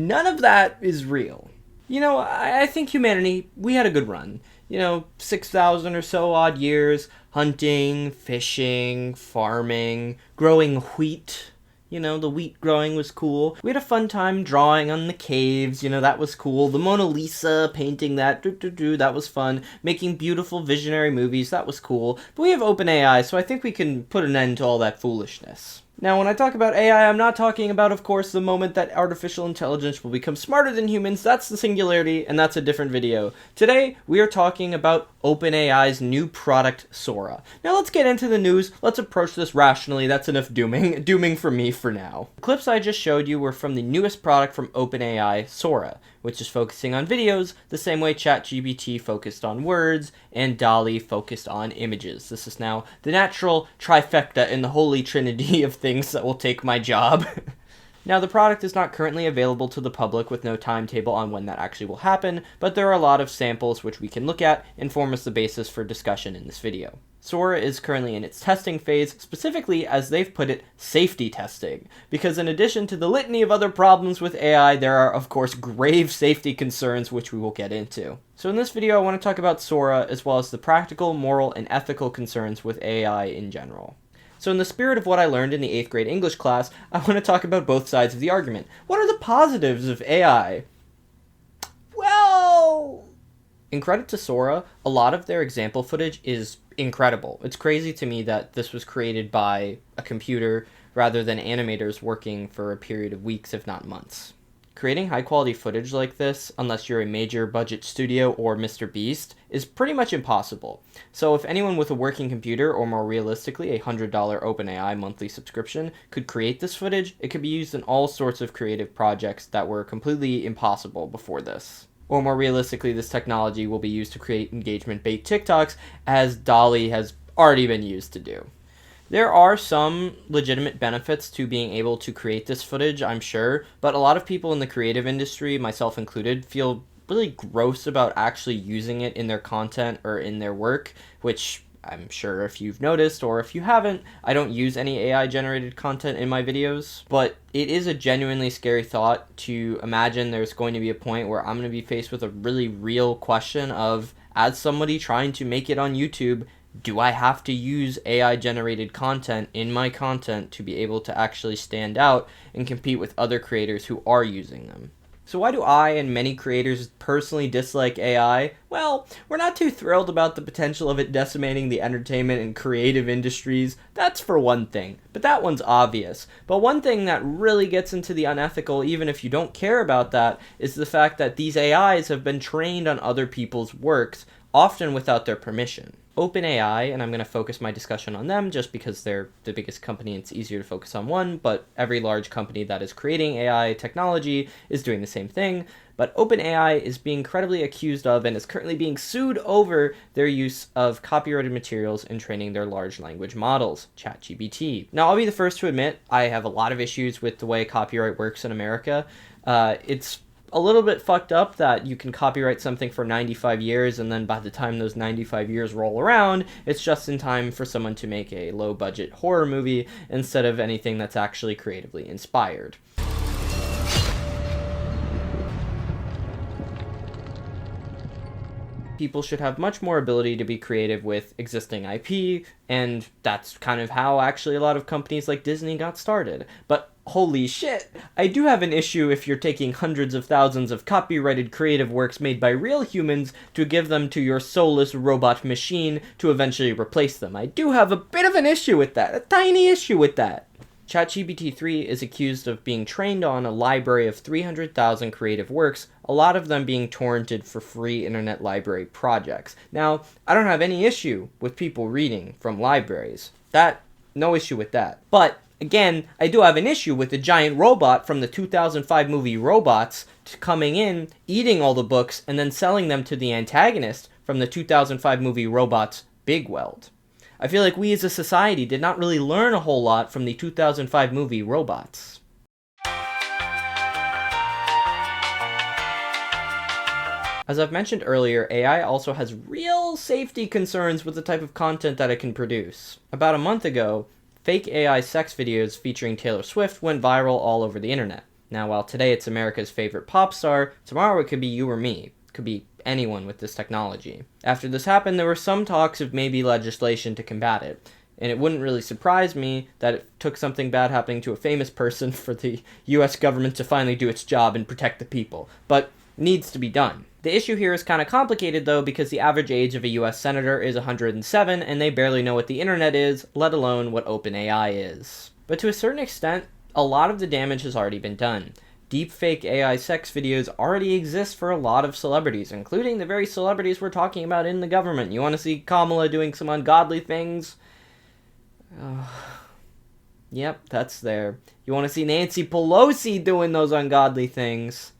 none of that is real. I think humanity, we had a good run. 6,000 or so odd years, hunting, fishing, farming, growing wheat. The wheat growing was cool. We had a fun time drawing on the caves, that was cool. The Mona Lisa, painting that, that was fun. Making beautiful visionary movies, that was cool. But we have OpenAI, so I think we can put an end to all that foolishness. Now, when I talk about AI, I'm not talking about, of course, the moment that artificial intelligence will become smarter than humans. That's the singularity, and that's a different video. Today, we are talking about OpenAI's new product, Sora. Now, let's get into the news. Let's approach this rationally. That's enough dooming for me for now. The clips I just showed you were from the newest product from OpenAI, Sora, which is focusing on videos the same way ChatGPT focused on words and DALL-E focused on images. This is now the natural trifecta in the holy trinity of things that will take my job. Now, the product is not currently available to the public with no timetable on when that actually will happen, but there are a lot of samples which we can look at and form as the basis for discussion in this video. Sora is currently in its testing phase, specifically, as they've put it, safety testing, because in addition to the litany of other problems with AI, there are, of course, grave safety concerns which we will get into. So in this video, I want to talk about Sora, as well as the practical, moral, and ethical concerns with AI in general. So in the spirit of what I learned in the 8th grade English class, I want to talk about both sides of the argument. What are the positives of AI? Well, in credit to Sora, a lot of their example footage is incredible. It's crazy to me that this was created by a computer rather than animators working for a period of weeks, if not months. Creating high-quality footage like this, unless you're a major budget studio or Mr. Beast, is pretty much impossible. So if anyone with a working computer, or more realistically, a $100 OpenAI monthly subscription, could create this footage, it could be used in all sorts of creative projects that were completely impossible before this. Or more realistically, this technology will be used to create engagement-bait TikToks, as DALL-E has already been used to do. There are some legitimate benefits to being able to create this footage, I'm sure, but a lot of people in the creative industry, myself included, feel really gross about actually using it in their content or in their work, which I'm sure if you've noticed, or if you haven't, I don't use any AI-generated content in my videos, but it is a genuinely scary thought to imagine there's going to be a point where I'm going to be faced with a really real question of, as somebody trying to make it on YouTube, do I have to use AI-generated content in my content to be able to actually stand out and compete with other creators who are using them? So why do I and many creators personally dislike AI? Well, we're not too thrilled about the potential of it decimating the entertainment and creative industries. That's for one thing, but that one's obvious. But one thing that really gets into the unethical, even if you don't care about that, is the fact that these AIs have been trained on other people's works, often without their permission. OpenAI, and I'm going to focus my discussion on them just because they're the biggest company and it's easier to focus on one, but every large company that is creating AI technology is doing the same thing. But OpenAI is being credibly accused of and is currently being sued over their use of copyrighted materials in training their large language models, ChatGPT. Now, I'll be the first to admit I have a lot of issues with the way copyright works in America. It's a little bit fucked up that you can copyright something for 95 years and then by the time those 95 years roll around, it's just in time for someone to make a low-budget horror movie instead of anything that's actually creatively inspired. People should have much more ability to be creative with existing IP, and that's kind of how actually a lot of companies like Disney got started. But holy shit, I do have an issue if you're taking hundreds of thousands of copyrighted creative works made by real humans to give them to your soulless robot machine to eventually replace them. I do have a bit of an issue with that, a tiny issue with that. ChatGPT 3 is accused of being trained on a library of 300,000 creative works, a lot of them being torrented for free internet library projects. Now, I don't have any issue with people reading from libraries. No issue with that. But again, I do have an issue with the giant robot from the 2005 movie Robots coming in, eating all the books, and then selling them to the antagonist from the 2005 movie Robots Big Weld. I feel like we as a society did not really learn a whole lot from the 2005 movie Robots. As I've mentioned earlier, AI also has real safety concerns with the type of content that it can produce. About a month ago, fake AI sex videos featuring Taylor Swift went viral all over the internet. Now, while today it's America's favorite pop star, tomorrow it could be you or me. It could be anyone with this technology. After this happened, there were some talks of maybe legislation to combat it. And it wouldn't really surprise me that it took something bad happening to a famous person for the US government to finally do its job and protect the people. But needs to be done. The issue here is kind of complicated though, because the average age of a US senator is 107 and they barely know what the internet is, let alone what OpenAI is. But to a certain extent, a lot of the damage has already been done. Deepfake AI sex videos already exist for a lot of celebrities, including the very celebrities we're talking about in the government. You want to see Kamala doing some ungodly things? Yep, that's there. You want to see Nancy Pelosi doing those ungodly things?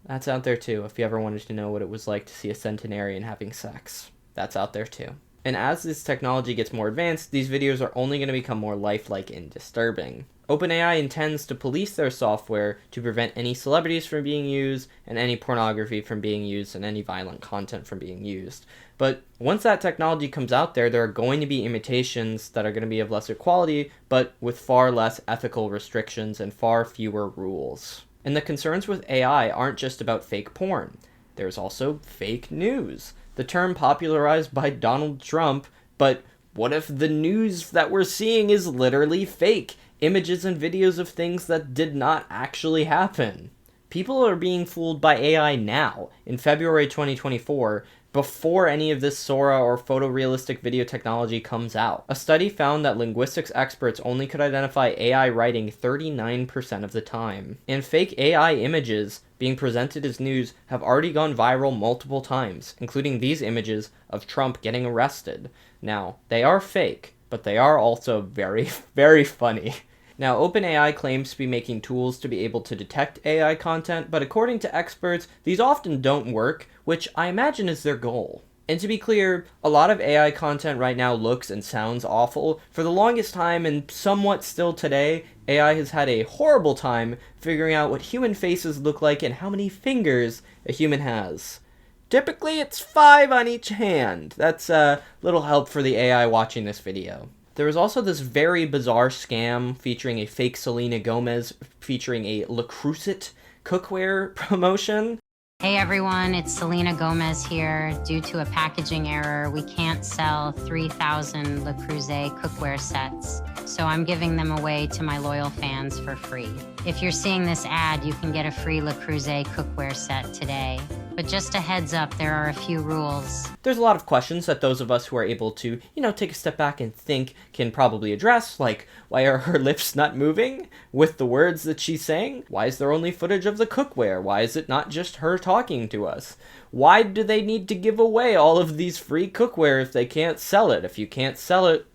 That's out there too, if you ever wanted to know what it was like to see a centenarian having sex. That's out there too. And as this technology gets more advanced, these videos are only going to become more lifelike and disturbing. OpenAI intends to police their software to prevent any celebrities from being used, and any pornography from being used, and any violent content from being used. But once that technology comes out there are going to be imitations that are going to be of lesser quality, but with far less ethical restrictions and far fewer rules. And the concerns with AI aren't just about fake porn. There's also fake news. The term popularized by Donald Trump, but what if the news that we're seeing is literally fake? Images and videos of things that did not actually happen. People are being fooled by AI now, in February 2024, before any of this Sora or photorealistic video technology comes out. A study found that linguistics experts only could identify AI writing 39% of the time. And fake AI images being presented as news have already gone viral multiple times, including these images of Trump getting arrested. Now, they are fake, but they are also very, very funny. Now, OpenAI claims to be making tools to be able to detect AI content, but according to experts, these often don't work, which I imagine is their goal. And to be clear, a lot of AI content right now looks and sounds awful. For the longest time, and somewhat still today, AI has had a horrible time figuring out what human faces look like and how many fingers a human has. Typically, it's 5 on each hand. That's a little help for the AI watching this video. There was also this very bizarre scam featuring a fake Selena Gomez featuring a Le Creuset cookware promotion. Hey everyone, it's Selena Gomez here. Due to a packaging error, we can't sell 3,000 Le Creuset cookware sets, so I'm giving them away to my loyal fans for free. If you're seeing this ad, you can get a free Le Creuset cookware set today. But just a heads up, there are a few rules. There's a lot of questions that those of us who are able to, take a step back and think can probably address, like, why are her lips not moving with the words that she's saying? Why is there only footage of the cookware? Why is it not just her talking to us? Why do they need to give away all of these free cookware if they can't sell it? If you can't sell it,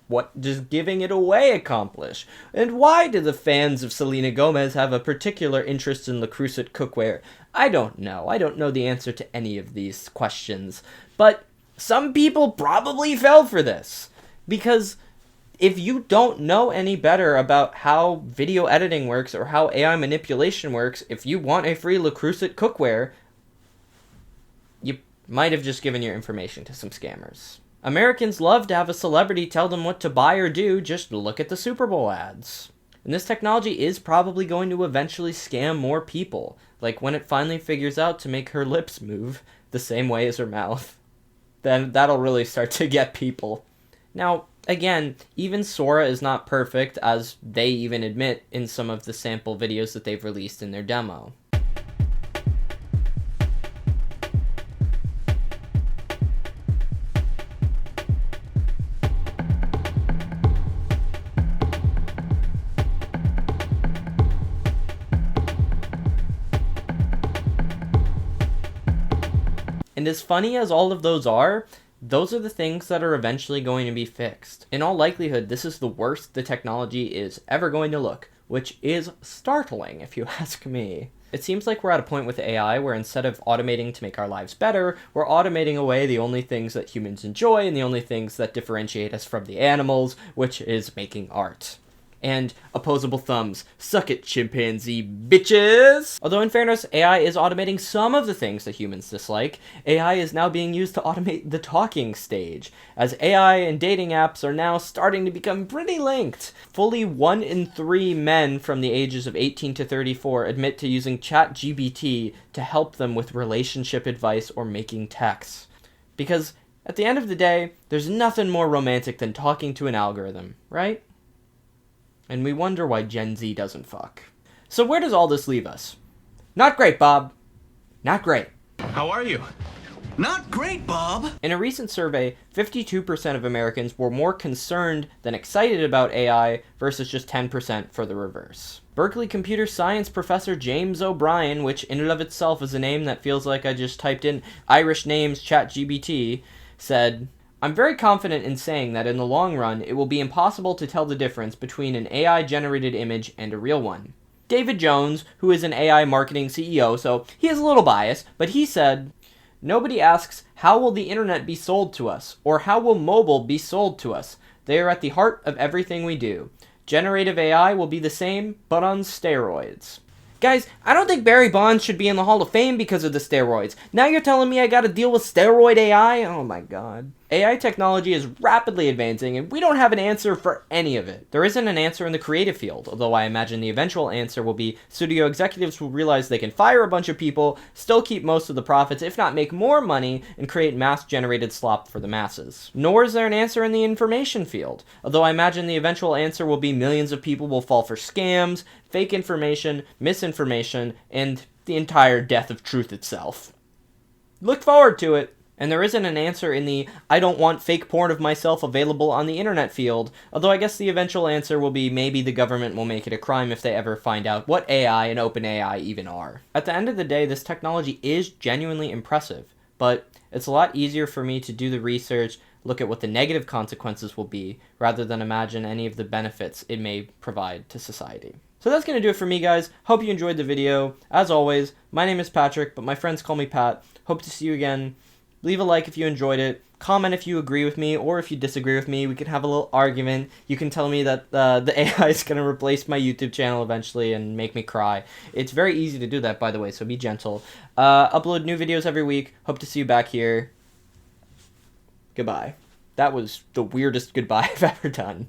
what does giving it away accomplish? And why do the fans of Selena Gomez have a particular interest in Le Creuset cookware? I don't know. I don't know the answer to any of these questions. But some people probably fell for this. Because if you don't know any better about how video editing works or how AI manipulation works, if you want a free Le Creuset cookware, you might have just given your information to some scammers. Americans love to have a celebrity tell them what to buy or do, just look at the Super Bowl ads. And this technology is probably going to eventually scam more people, like when it finally figures out to make her lips move the same way as her mouth. Then that'll really start to get people. Now, again, even Sora is not perfect, as they even admit in some of the sample videos that they've released in their demo. And as funny as all of those are the things that are eventually going to be fixed. In all likelihood, this is the worst the technology is ever going to look, which is startling, if you ask me. It seems like we're at a point with AI where instead of automating to make our lives better, we're automating away the only things that humans enjoy and the only things that differentiate us from the animals, which is making art. and opposable thumbs. Suck it, chimpanzee bitches! Although in fairness, AI is automating some of the things that humans dislike, AI is now being used to automate the talking stage, as AI and dating apps are now starting to become pretty linked. Fully 1 in 3 men from the ages of 18 to 34 admit to using ChatGPT to help them with relationship advice or making texts. Because at the end of the day, there's nothing more romantic than talking to an algorithm, right? And we wonder why Gen Z doesn't fuck. So where does all this leave us? Not great, Bob. Not great. How are you? Not great, Bob. In a recent survey, 52% of Americans were more concerned than excited about AI versus just 10% for the reverse. Berkeley computer science professor James O'Brien, which in and of itself is a name that feels like I just typed in Irish names ChatGPT, said, "I'm very confident in saying that in the long run, it will be impossible to tell the difference between an AI-generated image and a real one." David Jones, who is an AI marketing CEO, so he is a little biased, but he said, "Nobody asks, how will the internet be sold to us? Or how will mobile be sold to us? They are at the heart of everything we do. Generative AI will be the same, but on steroids." Guys, I don't think Barry Bonds should be in the Hall of Fame because of the steroids. Now you're telling me I gotta deal with steroid AI? Oh my god. AI technology is rapidly advancing, and we don't have an answer for any of it. There isn't an answer in the creative field, although I imagine the eventual answer will be studio executives will realize they can fire a bunch of people, still keep most of the profits, if not make more money, and create mass-generated slop for the masses. Nor is there an answer in the information field, although I imagine the eventual answer will be millions of people will fall for scams, fake information, misinformation, and the entire death of truth itself. Look forward to it. And there isn't an answer in the I don't want fake porn of myself available on the internet field, although I guess the eventual answer will be maybe the government will make it a crime if they ever find out what AI and OpenAI even are. At the end of the day, this technology is genuinely impressive, but it's a lot easier for me to do the research, look at what the negative consequences will be, rather than imagine any of the benefits it may provide to society. So that's going to do it for me, guys. Hope you enjoyed the video. As always, my name is Patrick, but my friends call me Pat. Hope to see you again. Leave a like if you enjoyed it. Comment if you agree with me, or if you disagree with me. We can have a little argument. You can tell me that the AI is going to replace my YouTube channel eventually and make me cry. It's very easy to do that, by the way, so be gentle. Upload new videos every week. Hope to see you back here. Goodbye. That was the weirdest goodbye I've ever done.